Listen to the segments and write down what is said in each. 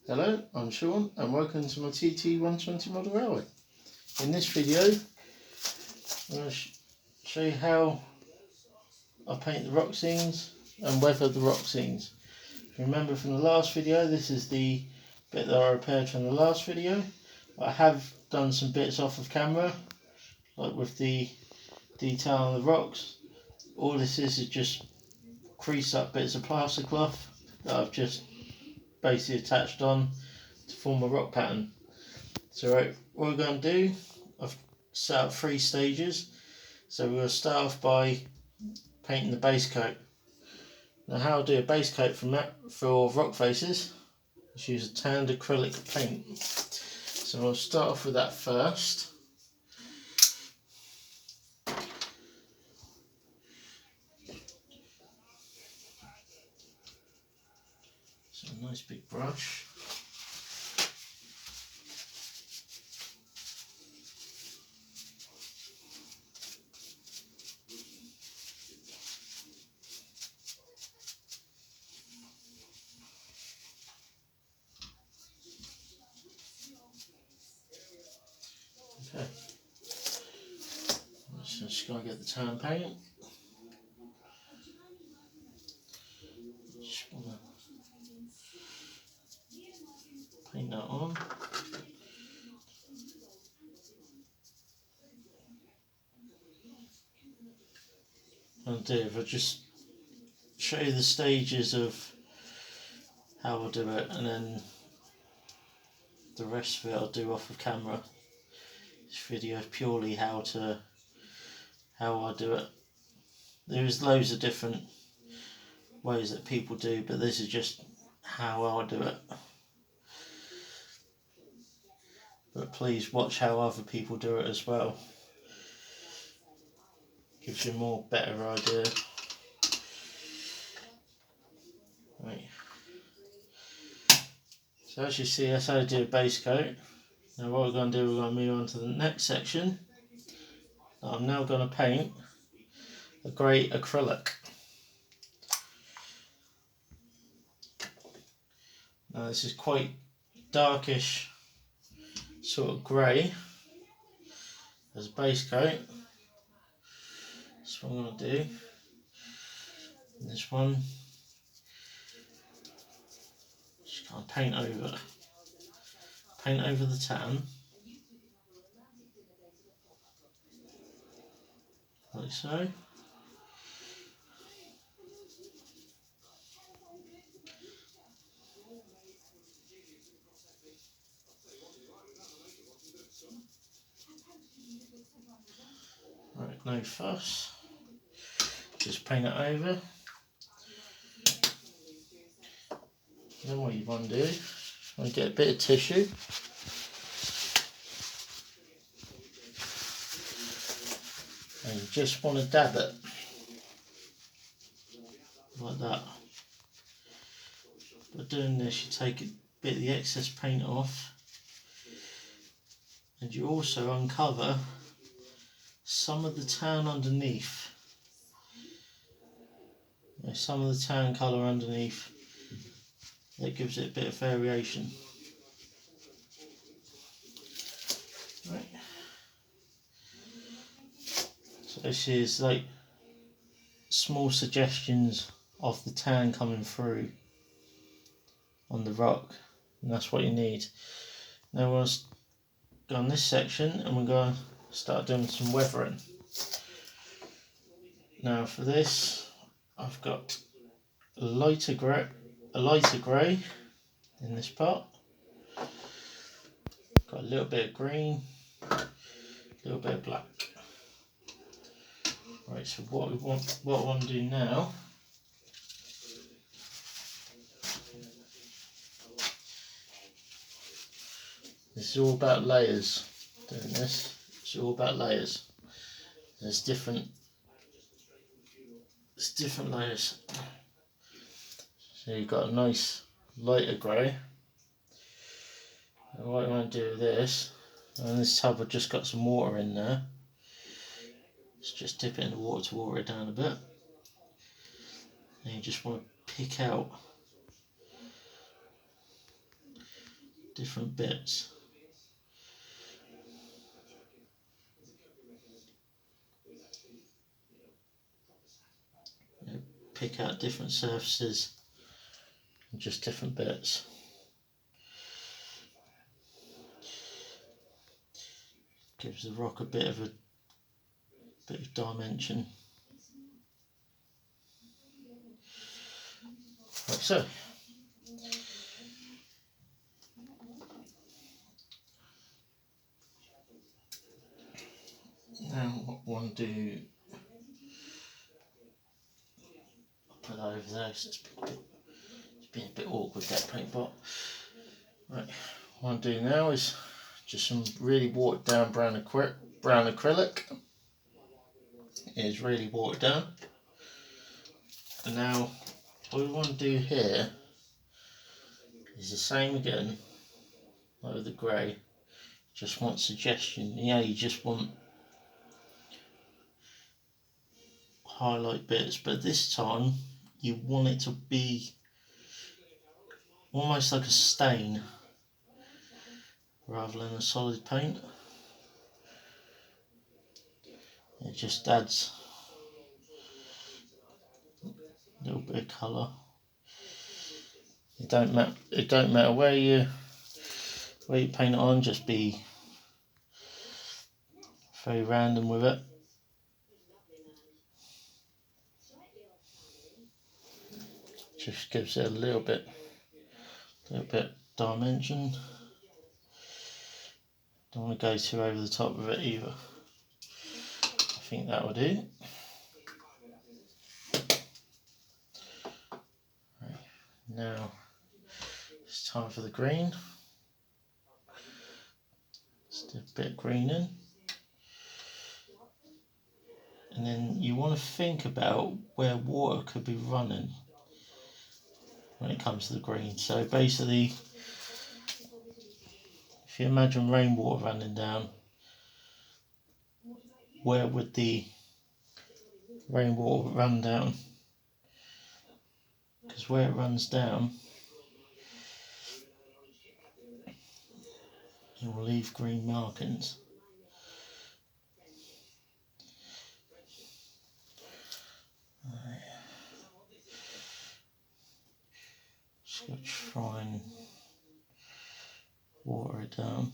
Hello, I'm Sean and welcome to my TT120 model railway. In this video I'm going to show you how I paint the rock scenes and weather the rock scenes. If you remember from the last video, this is the bit that I repaired from the last video. I have done some bits off of camera, like with the detail on the rocks. All this is just creased up bits of plaster cloth that I've just basically attached on to form a rock pattern. So what we're going to do, I've set up 3 stages. So we're going to start off by painting the base coat. Now how I do a base coat for rock faces is use a tanned acrylic paint. So I'll start off with that first. So a nice big brush. Okay. So just going to get the tan paint. Just want to paint that on. I'll do if I just show you the stages of how I'll do it, and then the rest of it I'll do off of camera. This video is purely how I do it. There's loads of different ways that people do, but this is just how I do it. But please watch how other people do it as well. Gives you a more better idea. Right. So as you see, that's how I do a base coat. Now what we're going to do, we're going to move on to the next section. I'm now going to paint a grey acrylic. Now this is quite darkish sort of grey as a base coat. That's what I'm going to do. And this one, just kind of paint over the tan, like so. Right, no fuss. Just paint it over. Then what you want to do is get a bit of tissue. And you just want to dab it. Like that. By doing this, you take a bit of the excess paint off. And you also uncover some of the tan underneath. Some of the tan colour underneath. That gives it a bit of variation. Right. So this is like small suggestions of the tan coming through on the rock, and that's what you need. Now we're going to go on this section and we're going to start doing some weathering. Now for this, I've got a lighter grey in this part. Got a little bit of green, a little bit of black. Right, so what I want to do now this is all about layers. Doing this, it's all about layers. There's different layers. So you've got a nice lighter grey. And what I want to do with this, and this tub I've just got some water in there. Let's just dip it in the water to water it down a bit. And you just want to pick out different bits. Pick out different surfaces and just different bits. Gives the rock a bit of dimension. Like so. Now what I want to do, put that over there because it's been a bit awkward, that paint pot. Right, what I'm doing now is just some really watered down brown acrylic. It is really watered down. And now what we want to do here is the same again, like with the grey. Just want suggestion. Yeah, you just want highlight bits, but this time you want it to be almost like a stain rather than a solid paint. It just adds a little bit of colour. It don't matter where you paint it on, just be very random with it. Just gives it a little bit dimension. Don't want to go too over the top of it either. I think that will do. Right, now it's time for the green. Just a bit of green in. And then you want to think about where water could be running when it comes to the green. So basically, if you imagine rainwater running down, where would the rainwater run down? Because where it runs down, it will leave green markings. Just going to try and water it down.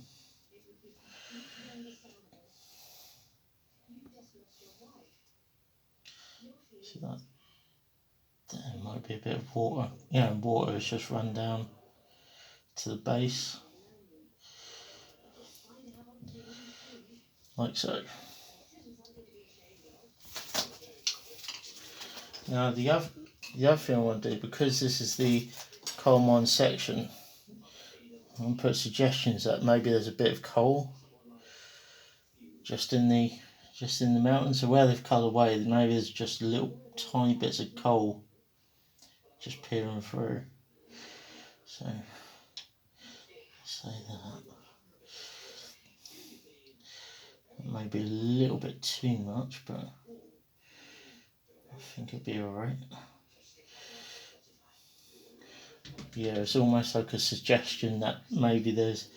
See that? There might be a bit of water. Yeah, water has just run down to the base, like so. Now the other thing I want to do, because this is the coal mine section, I'm going to put suggestions that maybe there's a bit of coal just in the mountains. So where they've cut away, maybe there's just little tiny bits of coal just peering through. So say that. Maybe a little bit too much, but I think it'll be alright. Yeah, it's almost like a suggestion that maybe there's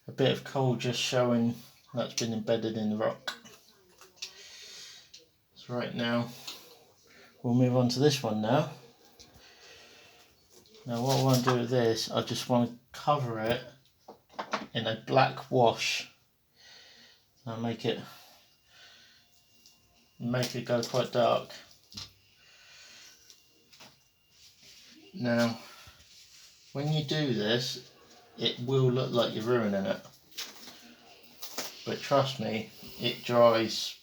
a bit of coal just showing that's been embedded in the rock. So right now, we'll move on to this one now. Now what I want to do with this, I just want to cover it in a black wash and make it go quite dark. Now when you do this, it will look like you're ruining it, but trust me, it dries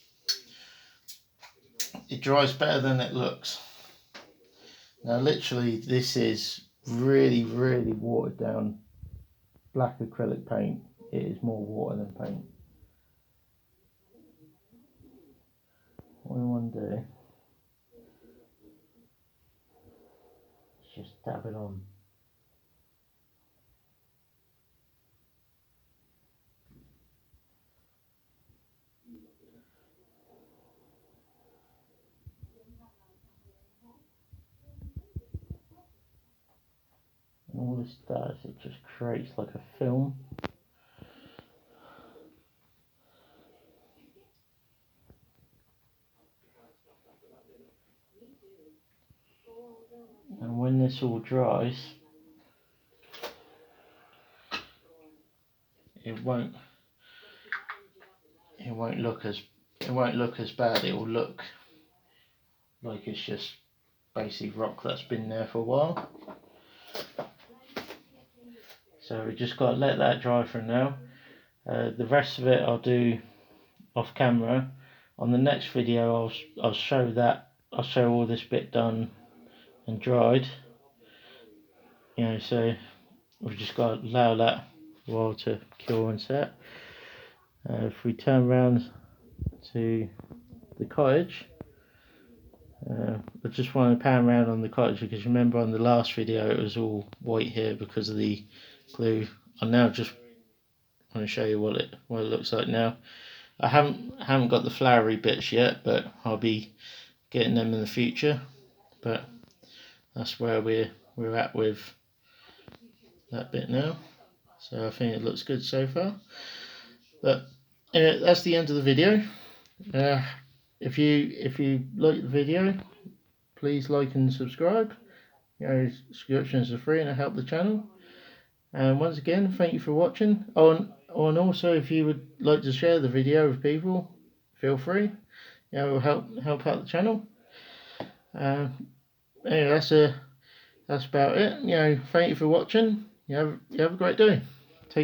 better than it looks. Now literally this is really watered down black acrylic paint. It is more water than paint. What we want to do is just dab it on. And all this does, it just creates like a film. And when this all dries, it won't look as bad. It will look like it's just basically rock that's been there for a while. So we just got to let that dry for now. The rest of it I'll do off camera. On the next video I'll show that. I'll show all this bit done and dried. You know, so we've just got to allow that while to cure and set. If we turn around to the cottage, I just want to pan around on the cottage because remember on the last video it was all white here because of the glue. I now just want to show you what it looks like now. I haven't got the flowery bits yet, but I'll be getting them in the future. But that's where we're at with that bit now. So I think it looks good so far. But that's the end of the video. If you like the video, please like and subscribe. You know, subscriptions are free and it help the channel. And once again, thank you for watching. And also, if you would like to share the video with people, feel free. You know, help out the channel. Anyway, that's about it. You know, thank you for watching. You have a great day.